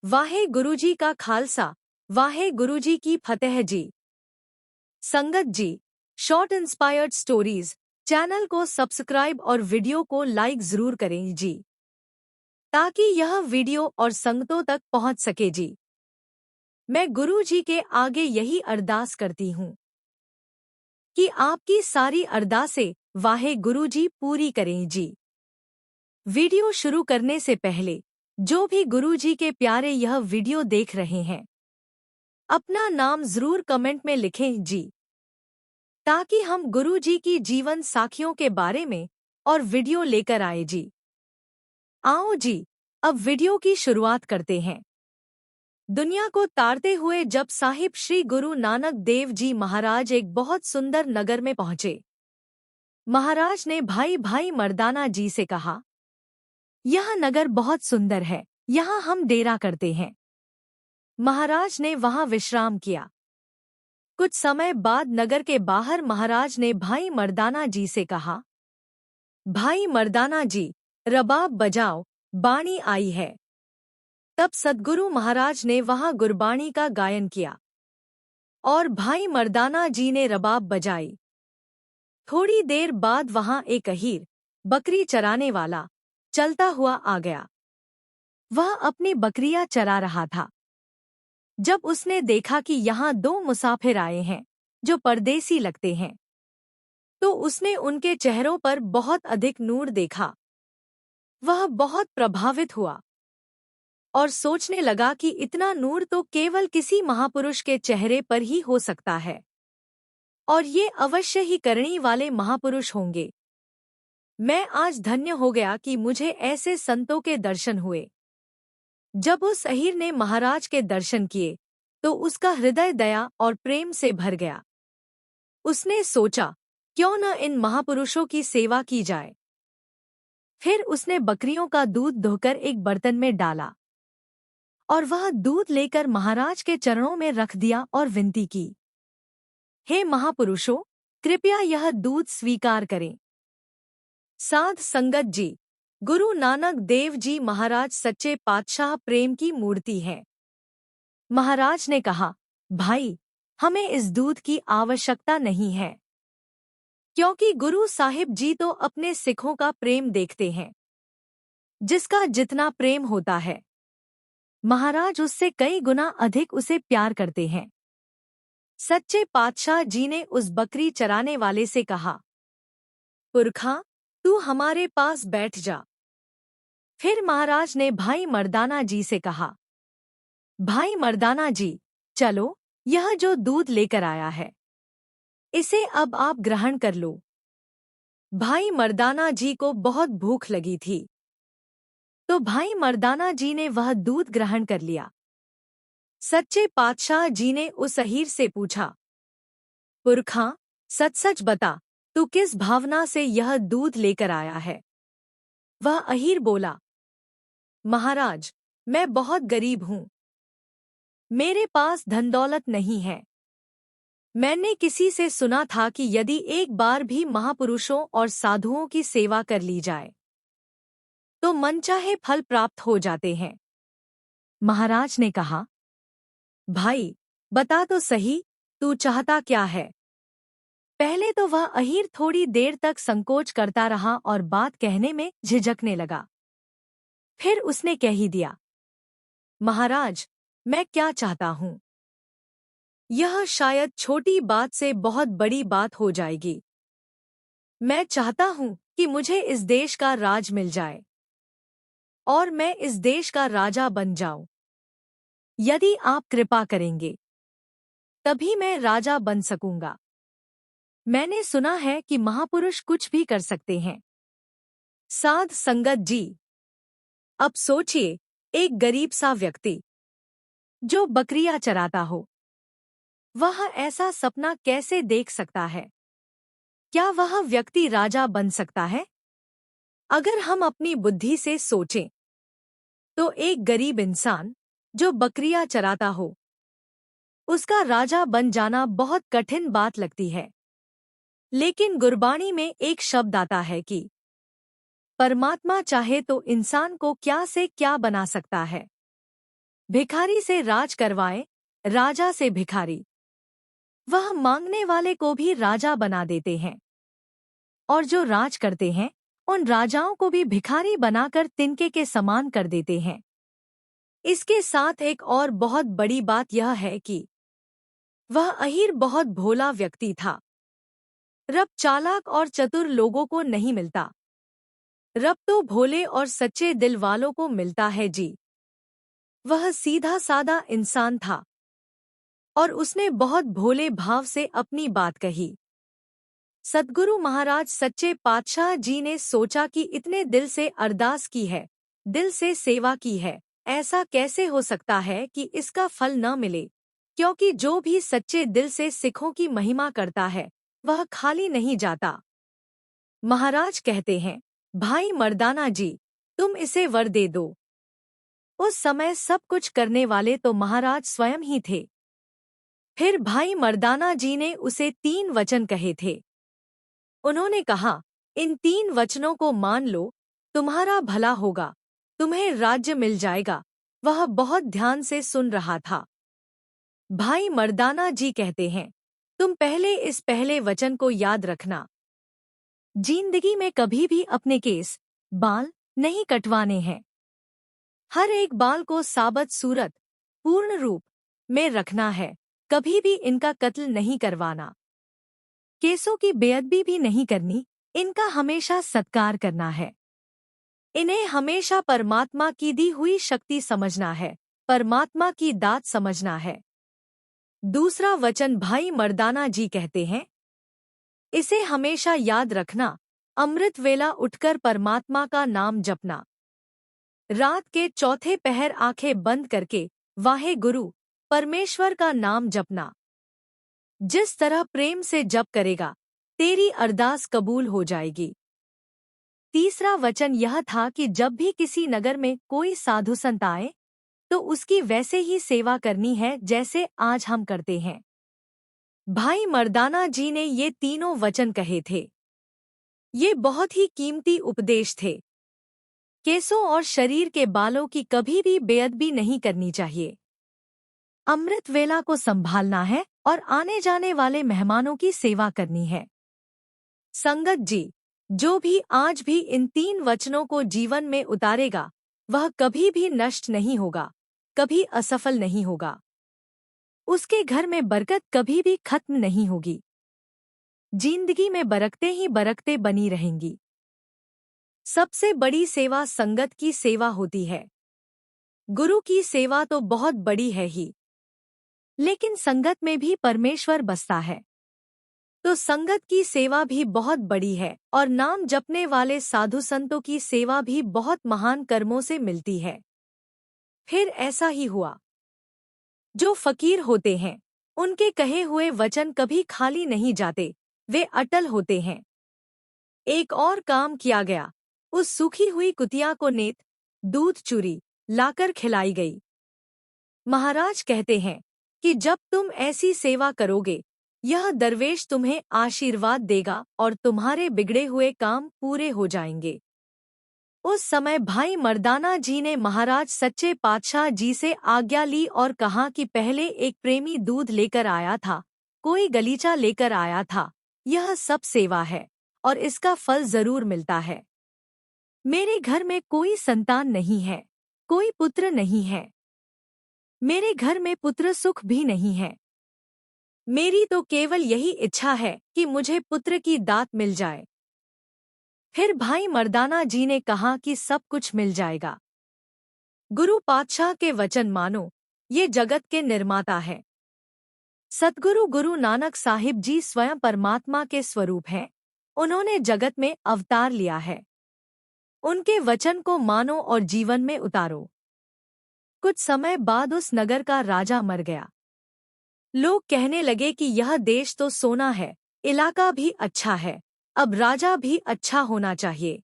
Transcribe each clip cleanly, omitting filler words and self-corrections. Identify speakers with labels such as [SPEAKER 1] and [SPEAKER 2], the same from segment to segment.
[SPEAKER 1] वाहे गुरुजी का खालसा, वाहे गुरुजी की फतेह जी। संगत जी, शॉर्ट इंस्पायर्ड स्टोरीज चैनल को सब्सक्राइब और वीडियो को लाइक जरूर करें जी, ताकि यह वीडियो और संगतों तक पहुंच सके जी। मैं गुरु जी के आगे यही अरदास करती हूँ कि आपकी सारी अरदासें वाहे गुरु जी पूरी करें जी। वीडियो शुरू करने से पहले जो भी गुरु जी के प्यारे यह वीडियो देख रहे हैं, अपना नाम जरूर कमेंट में लिखें जी, ताकि हम गुरु जी की जीवन साखियों के बारे में और वीडियो लेकर आए जी। आओ जी, अब वीडियो की शुरुआत करते हैं। दुनिया को तारते हुए जब साहिब श्री गुरु नानक देव जी महाराज एक बहुत सुंदर नगर में पहुंचे। महाराज ने भाई भाई मर्दाना जी से कहा, यह नगर बहुत सुंदर है, यहाँ हम डेरा करते हैं। महाराज ने वहां विश्राम किया। कुछ समय बाद नगर के बाहर महाराज ने भाई मर्दाना जी से कहा, भाई मर्दाना जी, रबाब बजाओ, बाणी आई है। तब सद्गुरु महाराज ने वहां गुरबाणी का गायन किया और भाई मर्दाना जी ने रबाब बजाई। थोड़ी देर बाद वहां एक अहीर, बकरी चराने वाला, चलता हुआ आ गया। वह अपनी बकरियां चरा रहा था। जब उसने देखा कि यहाँ दो मुसाफिर आए हैं जो परदेसी लगते हैं, तो उसने उनके चेहरों पर बहुत अधिक नूर देखा। वह बहुत प्रभावित हुआ और सोचने लगा कि इतना नूर तो केवल किसी महापुरुष के चेहरे पर ही हो सकता है, और ये अवश्य ही करनी वाले महापुरुष होंगे। मैं आज धन्य हो गया कि मुझे ऐसे संतों के दर्शन हुए। जब उस अहीर ने महाराज के दर्शन किए तो उसका हृदय दया और प्रेम से भर गया। उसने सोचा, क्यों न इन महापुरुषों की सेवा की जाए। फिर उसने बकरियों का दूध धोकर एक बर्तन में डाला और वह दूध लेकर महाराज के चरणों में रख दिया और विनती की, हे महापुरुषों, कृपया यह दूध स्वीकार करें। साध संगत जी, गुरु नानक देव जी महाराज सच्चे पातशाह प्रेम की मूर्ति है। महाराज ने कहा, भाई, हमें इस दूध की आवश्यकता नहीं है, क्योंकि गुरु साहिब जी तो अपने सिखों का प्रेम देखते हैं। जिसका जितना प्रेम होता है, महाराज उससे कई गुना अधिक उसे प्यार करते हैं। सच्चे पातशाह जी ने उस बकरी चराने वाले से कहा, पुरखा, तू हमारे पास बैठ जा। फिर महाराज ने भाई मर्दाना जी से कहा, भाई मर्दाना जी, चलो, यह जो दूध लेकर आया है, इसे अब आप ग्रहण कर लो। भाई मर्दाना जी को बहुत भूख लगी थी, तो भाई मर्दाना जी ने वह दूध ग्रहण कर लिया। सच्चे पातशाह जी ने उस अहीर से पूछा, पुरखा, सच सच बता, तू किस भावना से यह दूध लेकर आया है। वह अहीर बोला, महाराज, मैं बहुत गरीब हूँ, मेरे पास धन दौलत नहीं है। मैंने किसी से सुना था कि यदि एक बार भी महापुरुषों और साधुओं की सेवा कर ली जाए तो मनचाहे फल प्राप्त हो जाते हैं। महाराज ने कहा, भाई, बता तो सही, तू चाहता क्या है। पहले तो वह अहीर थोड़ी देर तक संकोच करता रहा और बात कहने में झिझकने लगा। फिर उसने कह ही दिया, महाराज, मैं क्या चाहता हूँ, यह शायद छोटी बात से बहुत बड़ी बात हो जाएगी। मैं चाहता हूँ कि मुझे इस देश का राज मिल जाए और मैं इस देश का राजा बन जाऊं। यदि आप कृपा करेंगे तभी मैं राजा बन सकूंगा। मैंने सुना है कि महापुरुष कुछ भी कर सकते हैं। साध संगत जी, अब सोचिए, एक गरीब सा व्यक्ति जो बकरियां चराता हो, वह ऐसा सपना कैसे देख सकता है। क्या वह व्यक्ति राजा बन सकता है? अगर हम अपनी बुद्धि से सोचें तो एक गरीब इंसान जो बकरियां चराता हो, उसका राजा बन जाना बहुत कठिन बात लगती है। लेकिन गुरबाणी में एक शब्द आता है कि परमात्मा चाहे तो इंसान को क्या से क्या बना सकता है। भिखारी से राज करवाए, राजा से भिखारी। वह मांगने वाले को भी राजा बना देते हैं, और जो राज करते हैं उन राजाओं को भी भिखारी बनाकर तिनके के समान कर देते हैं। इसके साथ एक और बहुत बड़ी बात यह है कि वह अहीर बहुत भोला व्यक्ति था। रब चालाक और चतुर लोगों को नहीं मिलता, रब तो भोले और सच्चे दिल वालों को मिलता है जी। वह सीधा सादा इंसान था और उसने बहुत भोले भाव से अपनी बात कही। सद्गुरु महाराज सच्चे पातशाह जी ने सोचा कि इतने दिल से अरदास की है, दिल से सेवा की है, ऐसा कैसे हो सकता है कि इसका फल न मिले, क्योंकि जो भी सच्चे दिल से सिखों की महिमा करता है वह खाली नहीं जाता। महाराज कहते हैं, भाई मर्दाना जी, तुम इसे वर दे दो। उस समय सब कुछ करने वाले तो महाराज स्वयं ही थे। फिर भाई मर्दाना जी ने उसे 3 वचन कहे थे। उन्होंने कहा, इन 3 वचनों को मान लो, तुम्हारा भला होगा, तुम्हें राज्य मिल जाएगा। वह बहुत ध्यान से सुन रहा था। भाई मर्दाना जी कहते हैं, तुम पहले इस पहले वचन को याद रखना। जिंदगी में कभी भी अपने केस, बाल नहीं कटवाने हैं। हर एक बाल को साबत सूरत, पूर्ण रूप में रखना है। कभी भी इनका कत्ल नहीं करवाना। केसों की बेअदबी भी नहीं करनी, इनका हमेशा सत्कार करना है। इन्हें हमेशा परमात्मा की दी हुई शक्ति समझना है, परमात्मा की दात समझना है। दूसरा वचन भाई मर्दाना जी कहते हैं, इसे हमेशा याद रखना, अमृत वेला उठकर परमात्मा का नाम जपना। रात के चौथे पहर आंखें बंद करके वाहे गुरु परमेश्वर का नाम जपना। जिस तरह प्रेम से जप करेगा, तेरी अरदास कबूल हो जाएगी। तीसरा वचन यह था कि जब भी किसी नगर में कोई साधु संत आए तो उसकी वैसे ही सेवा करनी है जैसे आज हम करते हैं। भाई मर्दाना जी ने ये तीनों वचन कहे थे। ये बहुत ही कीमती उपदेश थे। केसों और शरीर के बालों की कभी भी बेअदबी नहीं करनी चाहिए। अमृत वेला को संभालना है और आने जाने वाले मेहमानों की सेवा करनी है। संगत जी, जो भी आज भी इन 3 वचनों को जीवन में उतारेगा वह कभी भी नष्ट नहीं होगा, कभी असफल नहीं होगा। उसके घर में बरकत कभी भी खत्म नहीं होगी। जिंदगी में बरकते ही बरकते बनी रहेंगी। सबसे बड़ी सेवा संगत की सेवा होती है। गुरु की सेवा तो बहुत बड़ी है ही, लेकिन संगत में भी परमेश्वर बसता है, तो संगत की सेवा भी बहुत बड़ी है और नाम जपने वाले साधु संतों की सेवा भी बहुत महान कर्मों से मिलती है। फिर ऐसा ही हुआ। जो फकीर होते हैं उनके कहे हुए वचन कभी खाली नहीं जाते, वे अटल होते हैं। एक और काम किया गया। उस सूखी हुई कुतिया को नेत, दूध चूरी लाकर खिलाई गई। महाराज कहते हैं कि जब तुम ऐसी सेवा करोगे, यह दरवेश तुम्हें आशीर्वाद देगा और तुम्हारे बिगड़े हुए काम पूरे हो जाएंगे। उस समय भाई मर्दाना जी ने महाराज सच्चे पातशाह जी से आज्ञा ली और कहा कि पहले एक प्रेमी दूध लेकर आया था, कोई गलीचा लेकर आया था। यह सब सेवा है और इसका फल जरूर मिलता है। मेरे घर में कोई संतान नहीं है, कोई पुत्र नहीं है। मेरे घर में पुत्र सुख भी नहीं है। मेरी तो केवल यही इच्छा है कि मुझे पुत्र की दात मिल जाए। फिर भाई मर्दाना जी ने कहा कि सब कुछ मिल जाएगा। गुरु पातशाह के वचन मानो, ये जगत के निर्माता है। सतगुरु गुरु नानक साहिब जी स्वयं परमात्मा के स्वरूप हैं। उन्होंने जगत में अवतार लिया है। उनके वचन को मानो और जीवन में उतारो। कुछ समय बाद उस नगर का राजा मर गया। लोग कहने लगे कि यह देश तो सोना है, इलाका भी अच्छा है, अब राजा भी अच्छा होना चाहिए।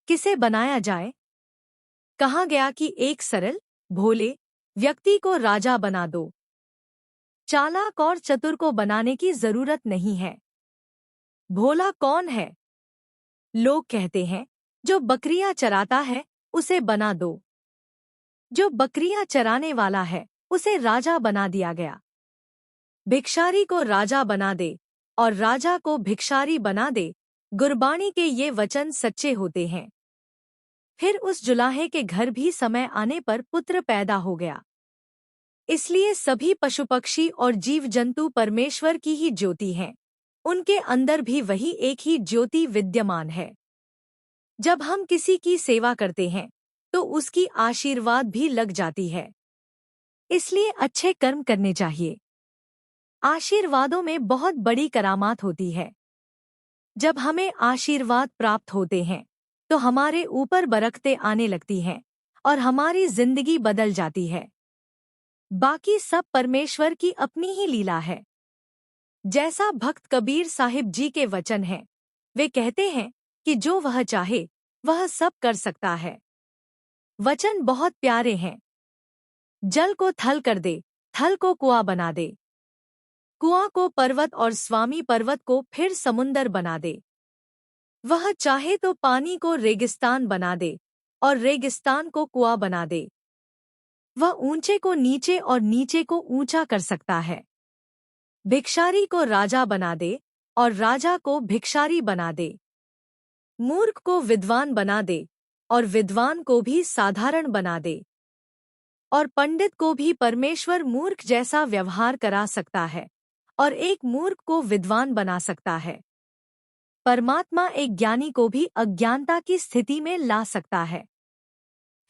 [SPEAKER 1] किसे बनाया जाए? कहा गया कि एक सरल, भोले व्यक्ति को राजा बना दो। चालाक और चतुर को बनाने की जरूरत नहीं है। भोला कौन है? लोग कहते हैं, जो बकरियां चराता है उसे बना दो। जो बकरियां चराने वाला है उसे राजा बना दिया गया। भिक्षारी को राजा बना दे और राजा को भिक्षारी बना दे, गुरबाणी के ये वचन सच्चे होते हैं। फिर उस जुलाहे के घर भी समय आने पर पुत्र पैदा हो गया। इसलिए सभी पशु पक्षी और जीव जंतु परमेश्वर की ही ज्योति हैं। उनके अंदर भी वही एक ही ज्योति विद्यमान है। जब हम किसी की सेवा करते हैं तो उसकी आशीर्वाद भी लग जाती है। इसलिए अच्छे कर्म करने चाहिए। आशीर्वादों में बहुत बड़ी करामात होती है। जब हमें आशीर्वाद प्राप्त होते हैं तो हमारे ऊपर बरकतें आने लगती हैं और हमारी जिंदगी बदल जाती है। बाकी सब परमेश्वर की अपनी ही लीला है। जैसा भक्त कबीर साहिब जी के वचन हैं, वे कहते हैं कि जो वह चाहे वह सब कर सकता है। वचन बहुत प्यारे हैं। जल को थल कर दे, थल को कुआं बना दे, कुआं को पर्वत और स्वामी पर्वत को फिर समुंदर बना दे। वह चाहे तो पानी को रेगिस्तान बना दे और रेगिस्तान को कुआं बना दे। वह ऊंचे को नीचे और नीचे को ऊंचा कर सकता है। भिक्षारी को राजा बना दे और राजा को भिक्षारी बना दे। मूर्ख को विद्वान बना दे और विद्वान को भी साधारण बना दे। और पंडित को भी परमेश्वर मूर्ख जैसा व्यवहार करा सकता है और एक मूर्ख को विद्वान बना सकता है। परमात्मा एक ज्ञानी को भी अज्ञानता की स्थिति में ला सकता है।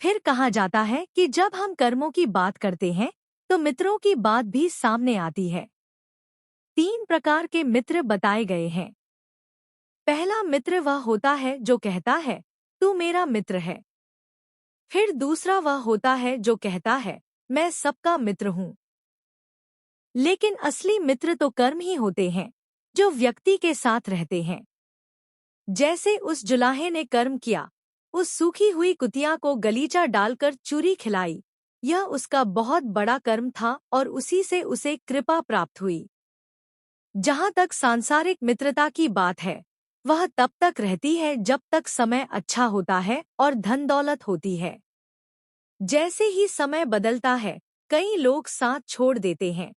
[SPEAKER 1] फिर कहा जाता है कि जब हम कर्मों की बात करते हैं तो मित्रों की बात भी सामने आती है। 3 प्रकार के मित्र बताए गए हैं। पहला मित्र वह होता है जो कहता है तू मेरा मित्र है। फिर दूसरा वह होता है जो कहता है मैं सबका मित्र हूँ। लेकिन असली मित्र तो कर्म ही होते हैं जो व्यक्ति के साथ रहते हैं। जैसे उस जुलाहे ने कर्म किया, उस सूखी हुई कुतिया को गलीचा डालकर चूरी खिलाई। यह उसका बहुत बड़ा कर्म था और उसी से उसे कृपा प्राप्त हुई। जहाँ तक सांसारिक मित्रता की बात है, वह तब तक रहती है जब तक समय अच्छा होता है और धन दौलत होती है। जैसे ही समय बदलता है, कई लोग साथ छोड़ देते हैं।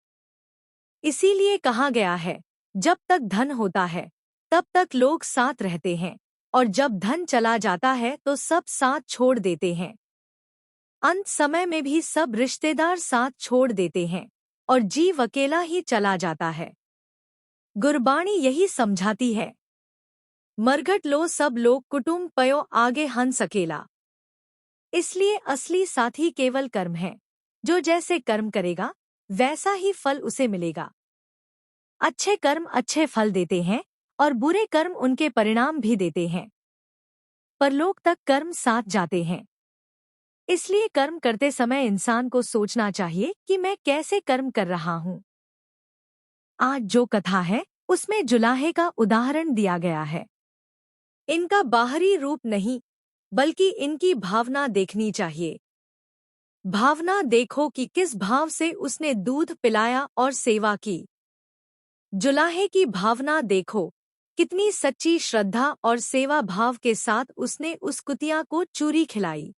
[SPEAKER 1] इसीलिए कहा गया है, जब तक धन होता है, तब तक लोग साथ रहते हैं और जब धन चला जाता है तो सब साथ छोड़ देते हैं। अंत समय में भी सब रिश्तेदार साथ छोड़ देते हैं और जीव अकेला ही चला जाता है। गुरबाणी यही समझाती है। मरघट लो सब लोग कुटुंब पयो आगे हंस अकेला। इसलिए असली साथी केवल कर्म है। जो जैसे कर्म करेगा वैसा ही फल उसे मिलेगा। अच्छे कर्म अच्छे फल देते हैं और बुरे कर्म उनके परिणाम भी देते हैं। परलोक तक कर्म साथ जाते हैं। इसलिए कर्म करते समय इंसान को सोचना चाहिए कि मैं कैसे कर्म कर रहा हूँ। आज जो कथा है उसमें जुलाहे का उदाहरण दिया गया है। इनका बाहरी रूप नहीं बल्कि इनकी भावना देखनी चाहिए। भावना देखो कि किस भाव से उसने दूध पिलाया और सेवा की। जुलाहे की भावना देखो, कितनी सच्ची श्रद्धा और सेवा भाव के साथ उसने उस कुतिया को चूरी खिलाई।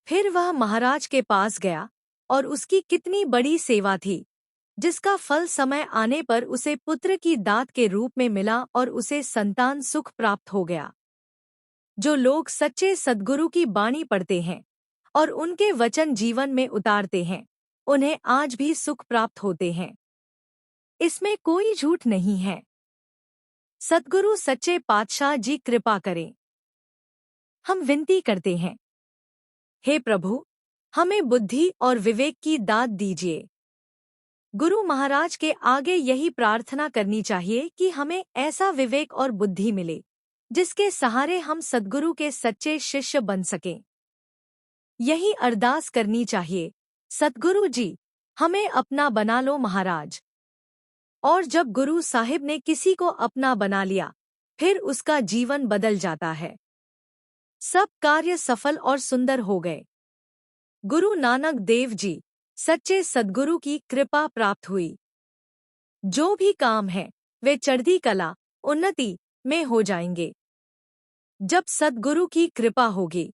[SPEAKER 1] फिर वह महाराज के पास गया और उसकी कितनी बड़ी सेवा थी, जिसका फल समय आने पर उसे पुत्र की दात के रूप में मिला और उसे संतान सुख प्राप्त हो गया। जो लोग सच्चे सद्गुरु की बाणी पढ़ते हैं और उनके वचन जीवन में उतारते हैं, उन्हें आज भी सुख प्राप्त होते हैं। इसमें कोई झूठ नहीं है। सद्गुरु सच्चे पातशाह जी कृपा करें। हम विनती करते हैं, हे प्रभु, हमें बुद्धि और विवेक की दात दीजिए। गुरु महाराज के आगे यही प्रार्थना करनी चाहिए कि हमें ऐसा विवेक और बुद्धि मिले जिसके सहारे हम सद्गुरु के सच्चे शिष्य बन सकें। यही अरदास करनी चाहिए, सद्गुरु जी हमें अपना बना लो महाराज। और जब गुरु साहिब ने किसी को अपना बना लिया, फिर उसका जीवन बदल जाता है। सब कार्य सफल और सुंदर हो गए। गुरु नानक देव जी सच्चे सद्गुरु की कृपा प्राप्त हुई। जो भी काम है वे चढ़ती कला उन्नति में हो जाएंगे। जब सद्गुरु की कृपा होगी,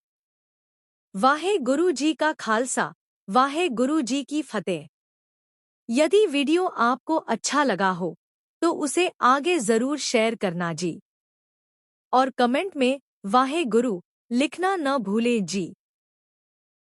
[SPEAKER 1] वाहे गुरु जी का खालसा, वाहे गुरु जी की फतेह। यदि वीडियो आपको अच्छा लगा हो तो उसे आगे जरूर शेयर करना जी, और कमेंट में वाहे गुरु लिखना न भूलें जी।